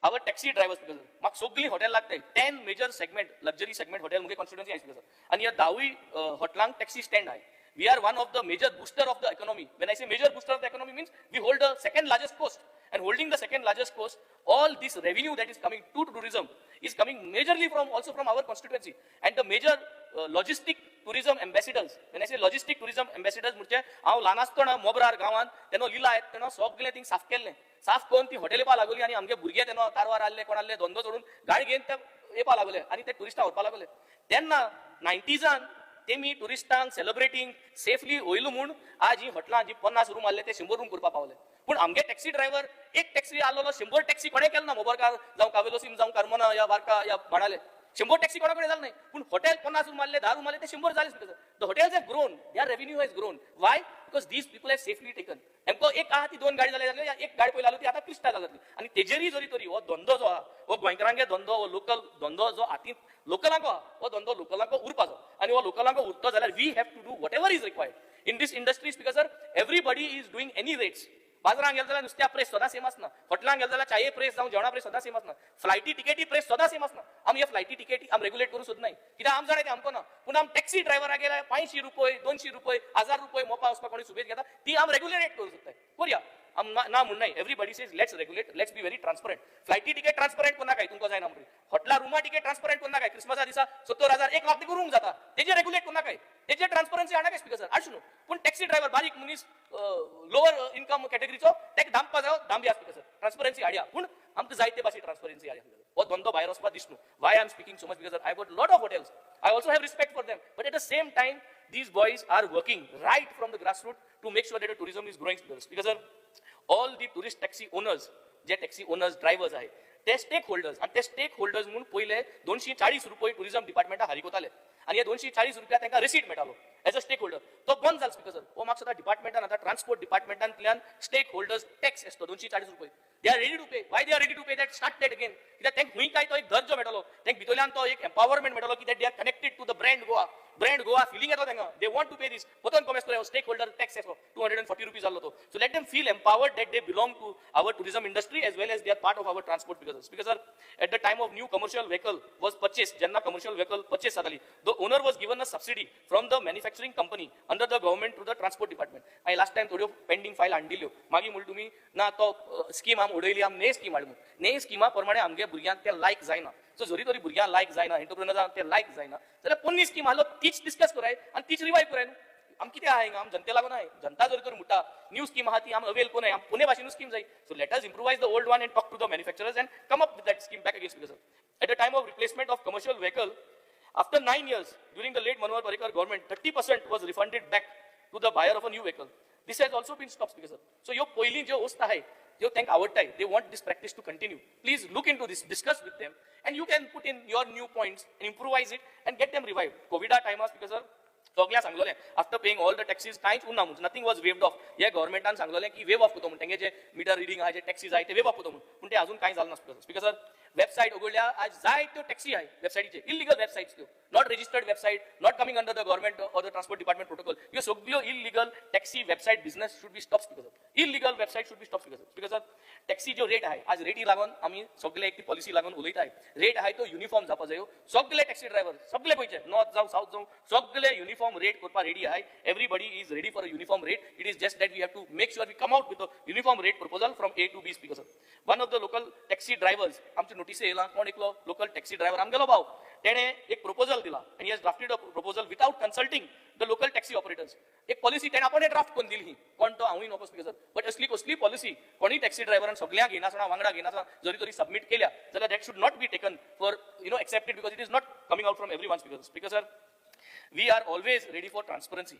our taxi drivers because म्हाका सगळी hotel लागताय 10 major segment luxury segment hotel मुगे कॉन्स्टिट्युएंसी आसा because आणि या 10 हॉटेलांक टॅक्सी स्टँड आहे. We are one of the major booster of the economy. When I say major booster of the economy means we hold the second largest coast, and holding the second largest coast, all this revenue that is coming to tourism is coming majorly also from our constituency. And the major logistic tourism ambassadors, when I say logistic tourism ambassadors म्हणजे हांव ल्हान आसतना मोबरार गांवांत तेन्ना लिला आहेत तेन्ना सगळे thing साफ केल्लें. साफ करून ती हॉटेल येवपा लागली आणि आमगे भुरगे तेन्ना कारवार आसले कोण आसले धंदो सोडून गाडी घेवन ते येवपा लागले आणि ते टुरिस्टां व्हरपा लागले. तेन्ना 90s तेमी टुरिस्टांक सेलिब्रेटिंग सेफली वयलो म्हूण आज ही हॉटेलां जी 50 रूम आसले ते 100 रूम करपा पावले. पूण आमगे टॅक्सी ड्रायव्हर एक टॅक्सी आसलो 100 टॅक्सी कोणे केलो ना मोबरकार जावं कावेलोसीम जावं कार्मोना या वार्का या बाणाले 100 टॅक्सी कोणाकडे झालं नाही. पण हॉटेल 50 रूम आले 10 रूम आले ते 100 झालेच. The hotels have grown, their revenue has grown. Why? Because these people have safely taken. एमको एक आहा ती 2 गाडी जाले या एक गाडी पयली आलो ती आता क्रिस्टा जातली. आणि तेजेरी जरी तरी हो धंदो जो आहा हो गोंयकारांगे धंदो हो लोकल धंदो जो हातीन लोकलांक हो धंदो लोकलांक उरपाचो. आणि हो लोकलांक उरतो जाल्यार we have to do whatever is required in this industries because sir everybody is doing any rates. बाजारांत गेले जाल्यार नुस्त्या प्रेस सदां सेम आसना. हॉटेलांत गेले जाल्यार चाये प्रेस जावं जेवणा प्रेस सदां सेम आसना. फ्लायटी टिकेटी प्रेस सदां सेम आसना. आमी हे फ्लायटी टिकेटी आमी रेग्युलेट करूं सोदनाय कित्याक आमी जाणाय ते आमकां ना. पूण आमी टॅक्सी ड्रायव्हराक गेल्यार 500 रुपये 200 रुपये 1000 रुपये मोपा वचपाक कोणी सुबेज घेता ती आमी रेग्युलेट करूं सोदताय. करुया ना म्हणनाय. Everybody says let's regulate, let's be very transparent. फ्लायटी टिकेट ट्रान्सपरंट कोन्ना काय तुमकां जायना म्हणून. हॉटेला रूमा टिकेट ट्रान्सपरंट कोन्ना काय. क्रिसमसा दिसा 70,000 एक लाख तिका रूम जाता तेजे रेग्युलेट कोन्ना काय. तेजे ट्रान्सपरन्सी हाडा काय स्पीकर आडचू न्हू. पूण टॅक्सी ड्रायव्हर बारीक मनीस लोअर इन्कम कॅटेगरीचो तेका दामपा जायो दांबिया स्पीकर ट्रान्सपरन्सी हाडया. पूण आमकां जायते भाशेन ट्रान्सपरन्सी हाडया. हो धंदो भायर वचपाक दिसना. Why I am speaking so much because I got lot of hotels. I also have respect for them but at the same time these boys are working right from the grassroots to make sure that the tourism is growing because all the tourist taxi owners J taxi owners drivers आहे ते stake holders आणि ते stake holders म्हणून पहिले 240 रुपये tourism डिपार्टमेंटा हारिकोताले आणि हे 240 रुपया त्यांना रिसीट मेळटालो एज अ स्टेक होल्डर. तो बंद जालो स्पीकर हो म्हाका सुद्धा डिपार्टमेंटान आता ट्रान्सपोर्ट डिपार्टमेंटांतल्यान स्टेक होल्डर्स टॅक्स असतो 240 रुपये. They are ready to pay. Why they are ready to pay that start that again कित्याक तेंक हुंय काय तो एक दर्जो मेळटलो. तेंक भितरल्यान तो एक एम्पावरमेंट मेळटलो की they are connected to the brand Goa. Brand Goa feeling येतो तेंका. दे वॉन्ट टू पे दीस पोतन कमेस तो स्टेक होल्डर टॅक्स येतो 240 रुपीज जाल्लो तो. So let them feel empowered that they belong to our tourism industry as well as they are part of our transport because at the time of new commercial vehicle was purchased, jenna commercial vehicle purchase जाताली, the owner was given a subsidy from the manufacturing company under the government to the transport department. I last time थोड्यो pending file हाडदिल्यो मागी म्हूण तुमी ना तो scheme आम उडयली आम ने स्कीम हाडून ने स्किमा प्रमाणे आमगे भुरग्यांक ते लायक जायना. सो जरी तरी भुरग्यांक लायक जायना एंटरप्रेनर्सांक ते लायक जायना जाल्यार पोन्नी स्कीम आसलो तीच डिस्कस कराय आणि तीच रिवायव कराय. आम कितें आहा हिंगा आम जनते लागून आहाय. जनता जरी तरी म्हणटा न्यू स्कीम आहा ती आम अवेल कोनाय आम पुणे भाशेन स्कीम जाय. So let us improvise the old one and talk to the manufacturers and come up with that scheme back against because at the time of replacement of commercial vehicle after 9 years during the late Manohar Parrikar government 30% was refunded back to the buyer of a new vehicle. This has also been stopped because so yo पहिली जो host आहे जो त्यांक आवडताय they want this practice to continue. Please look into this, discuss with them and you can put in your new points and improvise it and get them revived. COVID time was because सगळ्या सांगलोलें after paying all the taxes कांयच उरना म्हणून nothing was waived off. हे गव्हर्मेंटान सांगलोलें की waive of करतो म्हणून तेंगे जे मिटर रिडिंग आहा जे टॅक्सीज आहे ते वेव ऑफ करतो म्हणून पूण ते अजून कांय जालें ना बिकॉज वेबसायट उगडल्या आज जाय त्यो टॅक्सी आहे वेबसायटीचे इलिगल वेबसायट्स त्यो not registered website not coming under the government or the transport department protocol. ह्यो सगळ्यो illegal taxi website business should be stops because illegal website should be stops because taxi जो rate आहे आज रेटी लागून आमी सगळे एक पॉलिसी लागून उलयताय. रेट आहे तो युनिफॉर्म जावपा जायो. सगळे टॅक्सी ड्रायव्हर सगळे पयचे नॉर्थ जावं साऊथ जावं सगळे युनिफॉर्म रेट करपा रेडी आहे. Everybody is ready for a uniform rate. It is just that we have to make sure we come out with a uniform rate proposal from A to B because one of the local taxi drivers आमच्या notice येयला कोण एकलो local taxi driver आमगेलो भाव तेणे एक proposal दिला आणि he has drafted a proposal without consulting the local taxi operators. एक पॉलिसी तेणे आपण ड्राफ्ट करून दिली ही कोण तो हांवूय नकोस बिकॉज बट असली कसली पॉलिसी कोणी टॅक्सी ड्रायव्हरान सगळ्यांक घेनासतना वांगडा घेनासतना जरी तरी सबमिट केल्या जाल्यार that should not be taken for accepted because it is not coming out from everyone's because we are always ready for transparency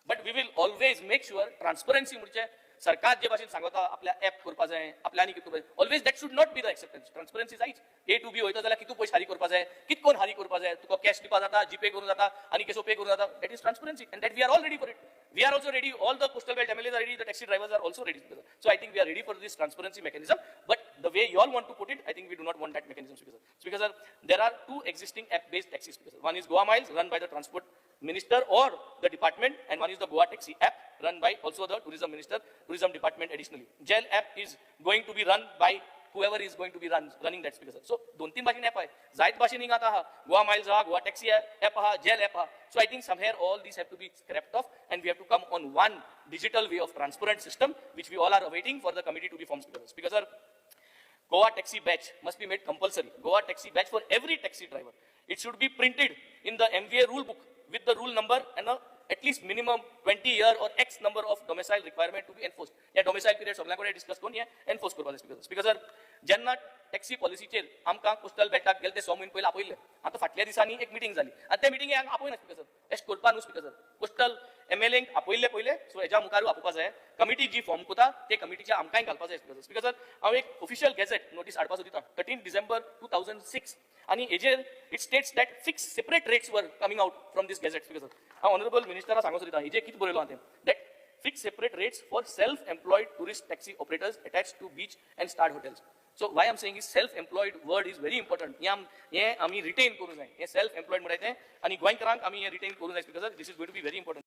but we will always make sure transparency म्हणजे सरकार जे भाशेन सांगता आपल्या ऍप करपा जाय आपल्या आनी कितू always that should not be the acceptance. Transparency जायच. A to B वयता जाल्यार कितू पयशे हारी करपा जाय कितकोन हारी करपा जाय तुका कॅश दिवपा जाता जीपे करूं जाता आनी केसो पे करूं जाता. That is transparency and that we are all ready for it. We are also ready. All the coastal belt MLAs are ready. The taxi drivers are also ready. So I think we are ready for this transparency mechanism. But the way you all want to put it, I think we do not want that mechanism. Because there are two existing app-based taxis. One is Goa Miles, run by the transport minister or the department, and one is the Goa Taxi app, run by also the tourism minister, tourism department additionally. GEL app is going to be run by whoever is going to be running that speaker. So 2-3 भाषेन app आहे, जायत भाषेन आता हा, Goa Miles हा, Goa Taxi app हा, Gel app हा. So I think somewhere all these have to be scrapped off, and we have to come on one digital way of transparent system, which we all are awaiting for the committee to be formed. Speaker sir, Goa Taxi badge must be made compulsory. Goa Taxi badge for every taxi driver. It should be printed in the MVA rule book with the rule number and at least minimum 20-year or X number of domicile requirement to be enforced. या domicile period सगळ्यांकडे discuss करून या enforce करपाक जाय. Speaker sir, जेन्ना taxi पॉलिसीचेर आमकां postal बॅटाक गेले ते 6 म्हयने पयलीं आपयले, आता फाटल्या दिसांनी एक मिटींग जाली आनी त्या मिटींगेक आपयना स्पीकर सर. एश करपा न्हू स्पीकर सर. पोस्टल MLAंक आपयले पयले, सो हेच्या मुखार आपोवपा जाय. कमिटी जी फॉर्म करता ते कमिटीच्या आमकांय घालपा जाय स्पीकर सर. स्पीकर सर, हांव एक ऑफिशियल गॅझेट नोटीस हाडपाचो दिता 13 डिसेंबर 2006 आणि हेजेर it states that 6 separate rates were coming out from this gazette. Speaker sir, हांव ऑनरेबल मिनिस्टराक सांगोसो दिता हेजेर कितें बरयलो हांवें that 6 separate rates for self-employed tourist taxi operators attached to beach and starred hotels. So why I'm saying is self-employed word is very important. हे आमी retain करू जाय. हे self-employed म्हणायचे आणि गोंयकारांक आमी हे retain करू जाय because this is going to be very important.